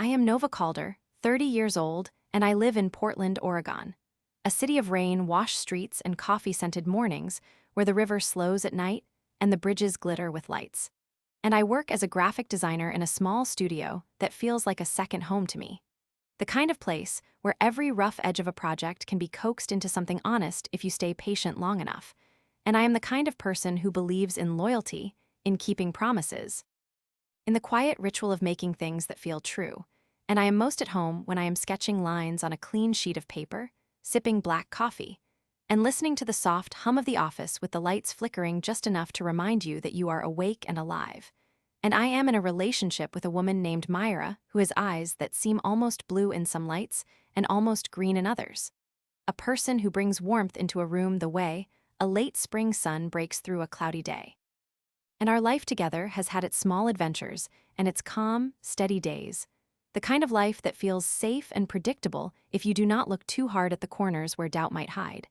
I am Nova Calder, 30 years old, and I live in Portland, Oregon. A city of rain, washed streets, and coffee-scented mornings where the river slows at night and the bridges glitter with lights. And I work as a graphic designer in a small studio that feels like a second home to me. The kind of place where every rough edge of a project can be coaxed into something honest if you stay patient long enough. And I am the kind of person who believes in loyalty, in keeping promises, in the quiet ritual of making things that feel true. And I am most at home when I am sketching lines on a clean sheet of paper, sipping black coffee, and listening to the soft hum of the office with the lights flickering just enough to remind you that you are awake and alive. And I am in a relationship with a woman named Mira who has eyes that seem almost blue in some lights and almost green in others. A person who brings warmth into a room the way a late spring sun breaks through a cloudy day. And our life together has had its small adventures and its calm, steady days. The kind of life that feels safe and predictable if you do not look too hard at the corners where doubt might hide.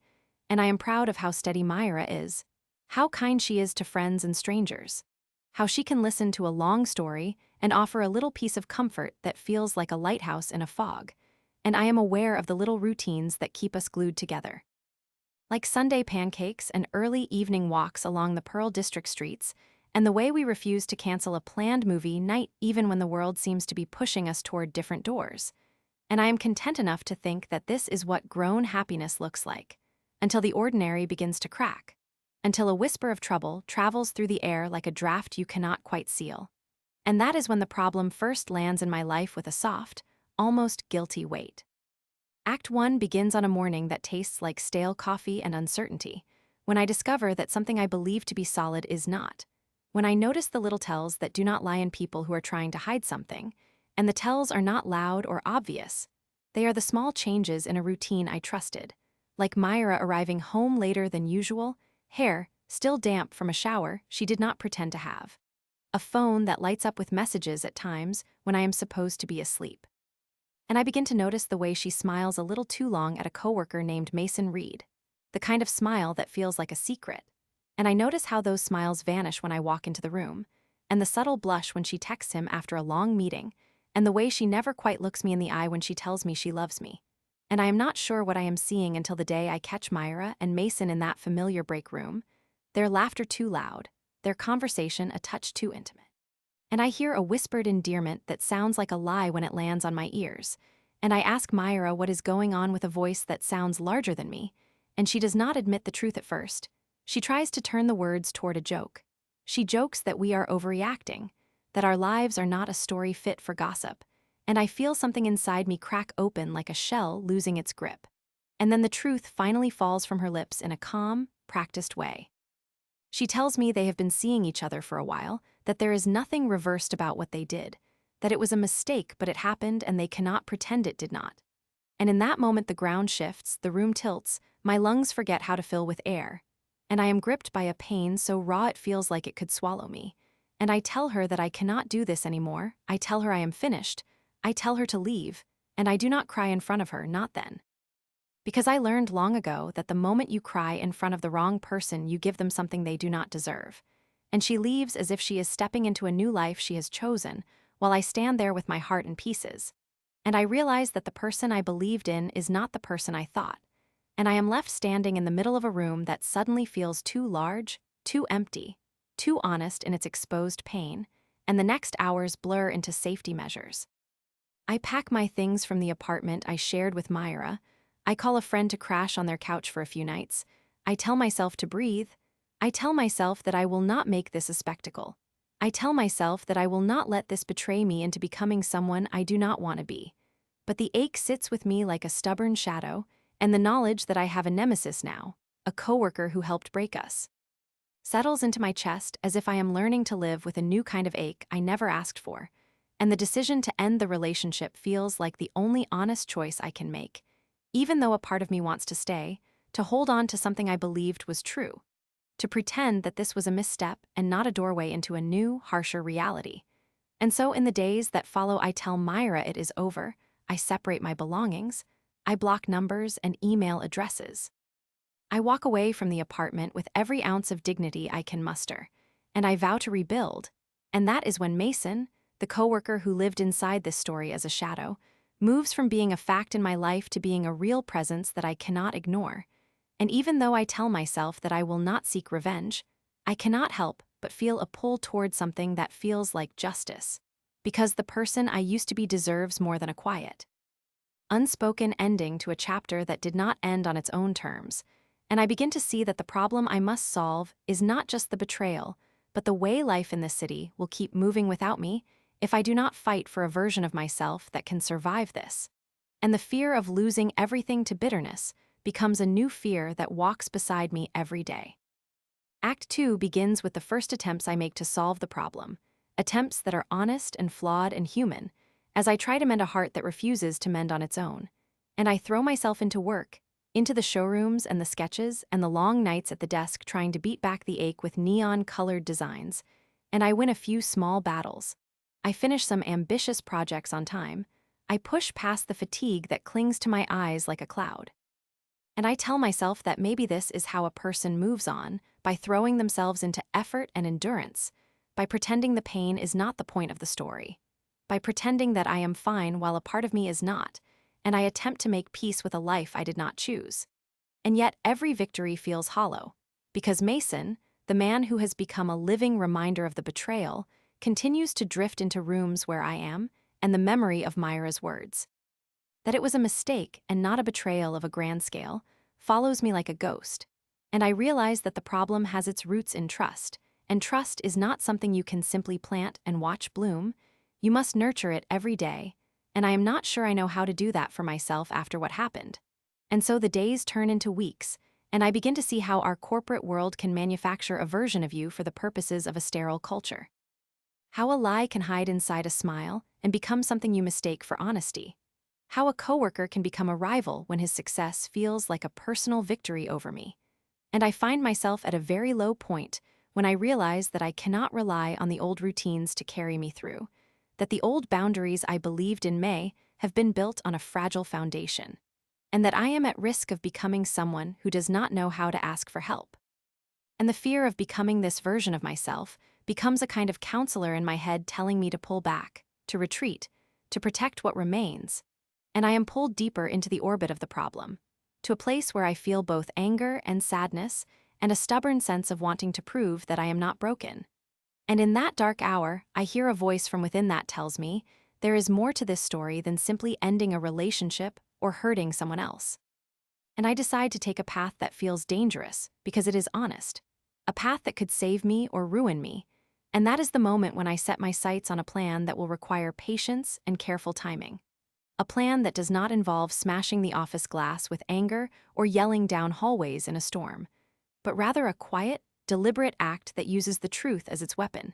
And I am proud of how steady Mira is, how kind she is to friends and strangers, how she can listen to a long story and offer a little piece of comfort that feels like a lighthouse in a fog. And I am aware of the little routines that keep us glued together. Like Sunday pancakes and early evening walks along the Pearl District streets, and the way we refuse to cancel a planned movie night even when the world seems to be pushing us toward different doors. And I am content enough to think that this is what grown happiness looks like, until the ordinary begins to crack, until a whisper of trouble travels through the air like a draft you cannot quite seal. And that is when the problem first lands in my life with a soft, almost guilty weight. Act 1 begins on a morning that tastes like stale coffee and uncertainty, when I discover that something I believe to be solid is not. When I notice the little tells that do not lie in people who are trying to hide something, and the tells are not loud or obvious. They are the small changes in a routine I trusted, like Mira arriving home later than usual, hair still damp from a shower she did not pretend to have, a phone that lights up with messages at times when I am supposed to be asleep. And I begin to notice the way she smiles a little too long at a coworker named Mason Reed, the kind of smile that feels like a secret. And I notice how those smiles vanish when I walk into the room, and the subtle blush when she texts him after a long meeting, and the way she never quite looks me in the eye when she tells me she loves me. And I am not sure what I am seeing until the day I catch Mira and Mason in that familiar break room, their laughter too loud, their conversation a touch too intimate. And I hear a whispered endearment that sounds like a lie when it lands on my ears, and I ask Mira what is going on with a voice that sounds larger than me, and she does not admit the truth at first. She tries to turn the words toward a joke. She jokes that we are overreacting, that our lives are not a story fit for gossip, and I feel something inside me crack open like a shell losing its grip. And then the truth finally falls from her lips in a calm, practiced way. She tells me they have been seeing each other for a while, that there is nothing reversed about what they did, that it was a mistake but it happened and they cannot pretend it did not. And in that moment the ground shifts, the room tilts, my lungs forget how to fill with air, and I am gripped by a pain so raw it feels like it could swallow me. And I tell her that I cannot do this anymore. I tell her I am finished. I tell her to leave, and I do not cry in front of her, not then. Because I learned long ago that the moment you cry in front of the wrong person, you give them something they do not deserve. And she leaves as if she is stepping into a new life she has chosen, while I stand there with my heart in pieces. And I realize that the person I believed in is not the person I thought. And I am left standing in the middle of a room that suddenly feels too large, too empty, too honest in its exposed pain, and the next hours blur into safety measures. I pack my things from the apartment I shared with Mira. I call a friend to crash on their couch for a few nights. I tell myself to breathe. I tell myself that I will not make this a spectacle. I tell myself that I will not let this betray me into becoming someone I do not want to be. But the ache sits with me like a stubborn shadow, and the knowledge that I have a nemesis now, a coworker who helped break us, settles into my chest as if I am learning to live with a new kind of ache I never asked for, and the decision to end the relationship feels like the only honest choice I can make, even though a part of me wants to stay, to hold on to something I believed was true, to pretend that this was a misstep and not a doorway into a new, harsher reality. And so in the days that follow, I tell Mira it is over, I separate my belongings, I block numbers and email addresses. I walk away from the apartment with every ounce of dignity I can muster, and I vow to rebuild. And that is when Mason, the the coworker who lived inside this story as a shadow, moves from being a fact in my life to being a real presence that I cannot ignore. And even though I tell myself that I will not seek revenge, I cannot help but feel a pull toward something that feels like justice, because the person I used to be deserves more than a quiet, unspoken ending to a chapter that did not end on its own terms. And I begin to see that the problem I must solve is not just the betrayal, but the way life in this city will keep moving without me if I do not fight for a version of myself that can survive this. And the fear of losing everything to bitterness becomes a new fear that walks beside me every day. Act 2 begins with the first attempts I make to solve the problem, attempts that are honest and flawed and human, as I try to mend a heart that refuses to mend on its own. And I throw myself into work, into the showrooms and the sketches and the long nights at the desk trying to beat back the ache with neon-colored designs, and I win a few small battles. I finish some ambitious projects on time. I push past the fatigue that clings to my eyes like a cloud. And I tell myself that maybe this is how a person moves on, by throwing themselves into effort and endurance, by pretending the pain is not the point of the story, by pretending that I am fine while a part of me is not, and I attempt to make peace with a life I did not choose. And yet every victory feels hollow, because Mason, the man who has become a living reminder of the betrayal, continues to drift into rooms where I am, and the memory of Myra's words, that it was a mistake and not a betrayal of a grand scale, follows me like a ghost. And I realize that the problem has its roots in trust, and trust is not something you can simply plant and watch bloom. You must nurture it every day, and I am not sure I know how to do that for myself after what happened. And so the days turn into weeks, and I begin to see how our corporate world can manufacture a version of you for the purposes of a sterile culture. How a lie can hide inside a smile and become something you mistake for honesty. How a coworker can become a rival when his success feels like a personal victory over me. And I find myself at a very low point when I realize that I cannot rely on the old routines to carry me through, that the old boundaries I believed in May have been built on a fragile foundation, and that I am at risk of becoming someone who does not know how to ask for help. And the fear of becoming this version of myself becomes a kind of counselor in my head telling me to pull back, to retreat, to protect what remains. And I am pulled deeper into the orbit of the problem, to a place where I feel both anger and sadness and a stubborn sense of wanting to prove that I am not broken. And in that dark hour, I hear a voice from within that tells me there is more to this story than simply ending a relationship or hurting someone else. And I decide to take a path that feels dangerous because it is honest, a path that could save me or ruin me, and that is the moment when I set my sights on a plan that will require patience and careful timing. A plan that does not involve smashing the office glass with anger or yelling down hallways in a storm, but rather a quiet, deliberate act that uses the truth as its weapon.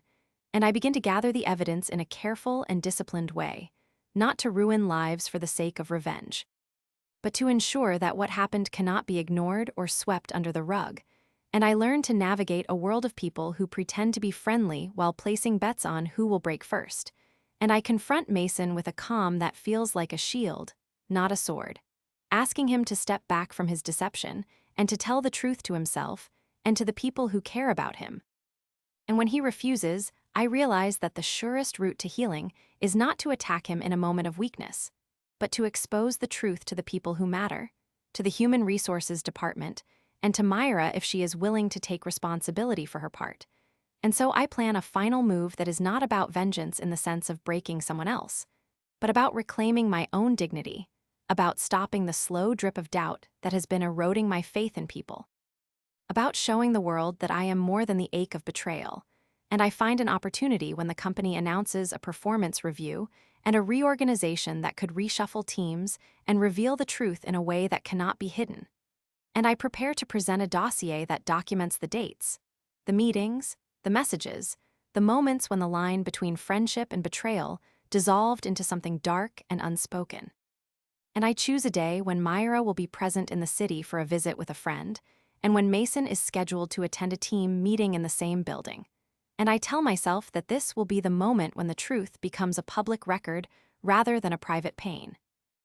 And I begin to gather the evidence in a careful and disciplined way, not to ruin lives for the sake of revenge, but to ensure that what happened cannot be ignored or swept under the rug. And I learn to navigate a world of people who pretend to be friendly while placing bets on who will break first. And I confront Mason with a calm that feels like a shield, not a sword, asking him to step back from his deception and to tell the truth to himself and to the people who care about him. And when he refuses, I realize that the surest route to healing is not to attack him in a moment of weakness, but to expose the truth to the people who matter, to the Human Resources Department, and to Myra if she is willing to take responsibility for her part. And so I plan a final move that is not about vengeance in the sense of breaking someone else, but about reclaiming my own dignity, about stopping the slow drip of doubt that has been eroding my faith in people, about showing the world that I am more than the ache of betrayal. And I find an opportunity when the company announces a performance review and a reorganization that could reshuffle teams and reveal the truth in a way that cannot be hidden. And I prepare to present a dossier that documents the dates, the meetings, the messages, the moments when the line between friendship and betrayal dissolved into something dark and unspoken. And I choose a day when Myra will be present in the city for a visit with a friend, and when Mason is scheduled to attend a team meeting in the same building. And I tell myself that this will be the moment when the truth becomes a public record rather than a private pain.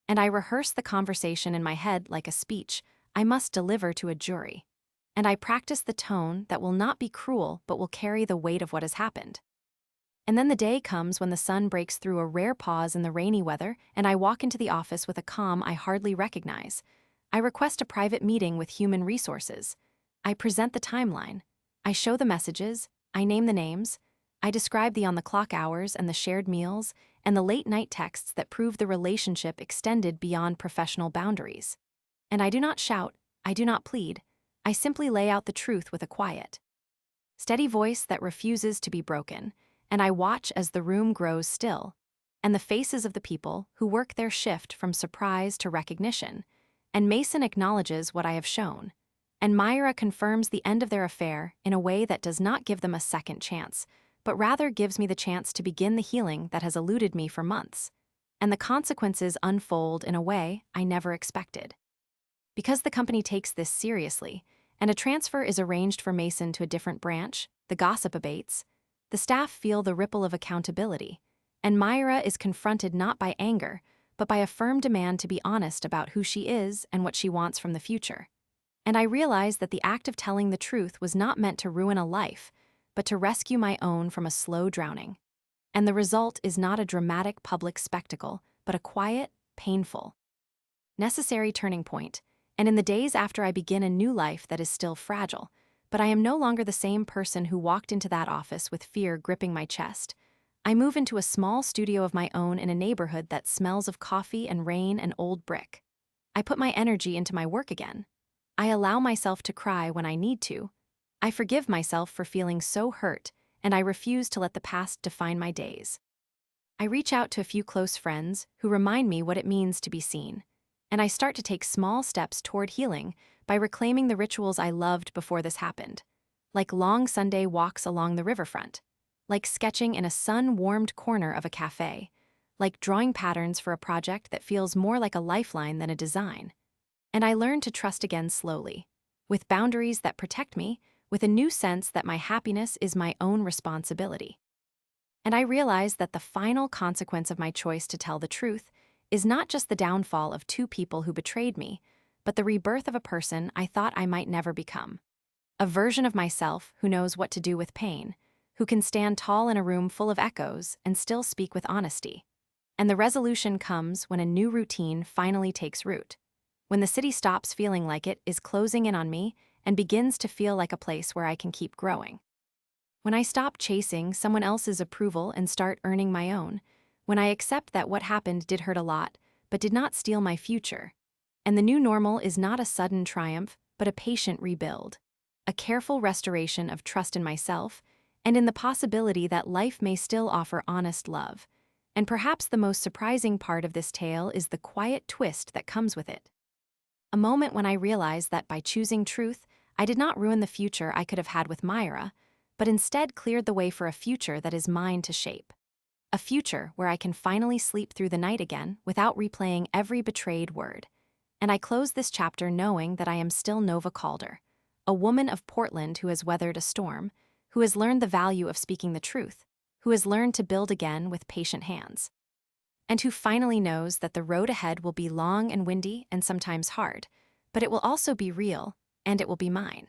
And I rehearse the conversation in my head like a speech I must deliver to a jury. And I practice the tone that will not be cruel but will carry the weight of what has happened. And then the day comes when the sun breaks through a rare pause in the rainy weather, and I walk into the office with a calm I hardly recognize. I request a private meeting with human resources. I present the timeline. I show the messages. I name the names. I describe the on-the-clock hours and the shared meals and the late-night texts that prove the relationship extended beyond professional boundaries. And I do not shout. I do not plead. I simply lay out the truth with a quiet, steady voice that refuses to be broken, and I watch as the room grows still, and the faces of the people who work their shift from surprise to recognition, and Mason acknowledges what I have shown, and Mira confirms the end of their affair in a way that does not give them a second chance, but rather gives me the chance to begin the healing that has eluded me for months, and the consequences unfold in a way I never expected. Because the company takes this seriously, and a transfer is arranged for Mason to a different branch, the gossip abates, the staff feel the ripple of accountability, and Mira is confronted not by anger, but by a firm demand to be honest about who she is and what she wants from the future. And I realize that the act of telling the truth was not meant to ruin a life, but to rescue my own from a slow drowning. And the result is not a dramatic public spectacle, but a quiet, painful, necessary turning point. And in the days after I begin a new life that is still fragile, but I am no longer the same person who walked into that office with fear gripping my chest. I move into a small studio of my own in a neighborhood that smells of coffee and rain and old brick. I put my energy into my work again. I allow myself to cry when I need to. I forgive myself for feeling so hurt, and I refuse to let the past define my days. I reach out to a few close friends who remind me what it means to be seen, and I start to take small steps toward healing by reclaiming the rituals I loved before this happened, like long Sunday walks along the riverfront, like sketching in a sun-warmed corner of a cafe, like drawing patterns for a project that feels more like a lifeline than a design. And I learn to trust again slowly, with boundaries that protect me, with a new sense that my happiness is my own responsibility. And I realize that the final consequence of my choice to tell the truth is not just the downfall of two people who betrayed me, but the rebirth of a person I thought I might never become. A version of myself who knows what to do with pain, who can stand tall in a room full of echoes and still speak with honesty. And the resolution comes when a new routine finally takes root, when the city stops feeling like it is closing in on me and begins to feel like a place where I can keep growing. When I stop chasing someone else's approval and start earning my own, when I accept that what happened did hurt a lot, but did not steal my future. And the new normal is not a sudden triumph, but a patient rebuild, a careful restoration of trust in myself, and in the possibility that life may still offer honest love. And perhaps the most surprising part of this tale is the quiet twist that comes with it. A moment when I realized that by choosing truth, I did not ruin the future I could have had with Mira, but instead cleared the way for a future that is mine to shape. A future where I can finally sleep through the night again without replaying every betrayed word. And I close this chapter knowing that I am still Nova Calder, a woman of Portland who has weathered a storm, who has learned the value of speaking the truth, who has learned to build again with patient hands, and who finally knows that the road ahead will be long and windy and sometimes hard, but it will also be real, and it will be mine.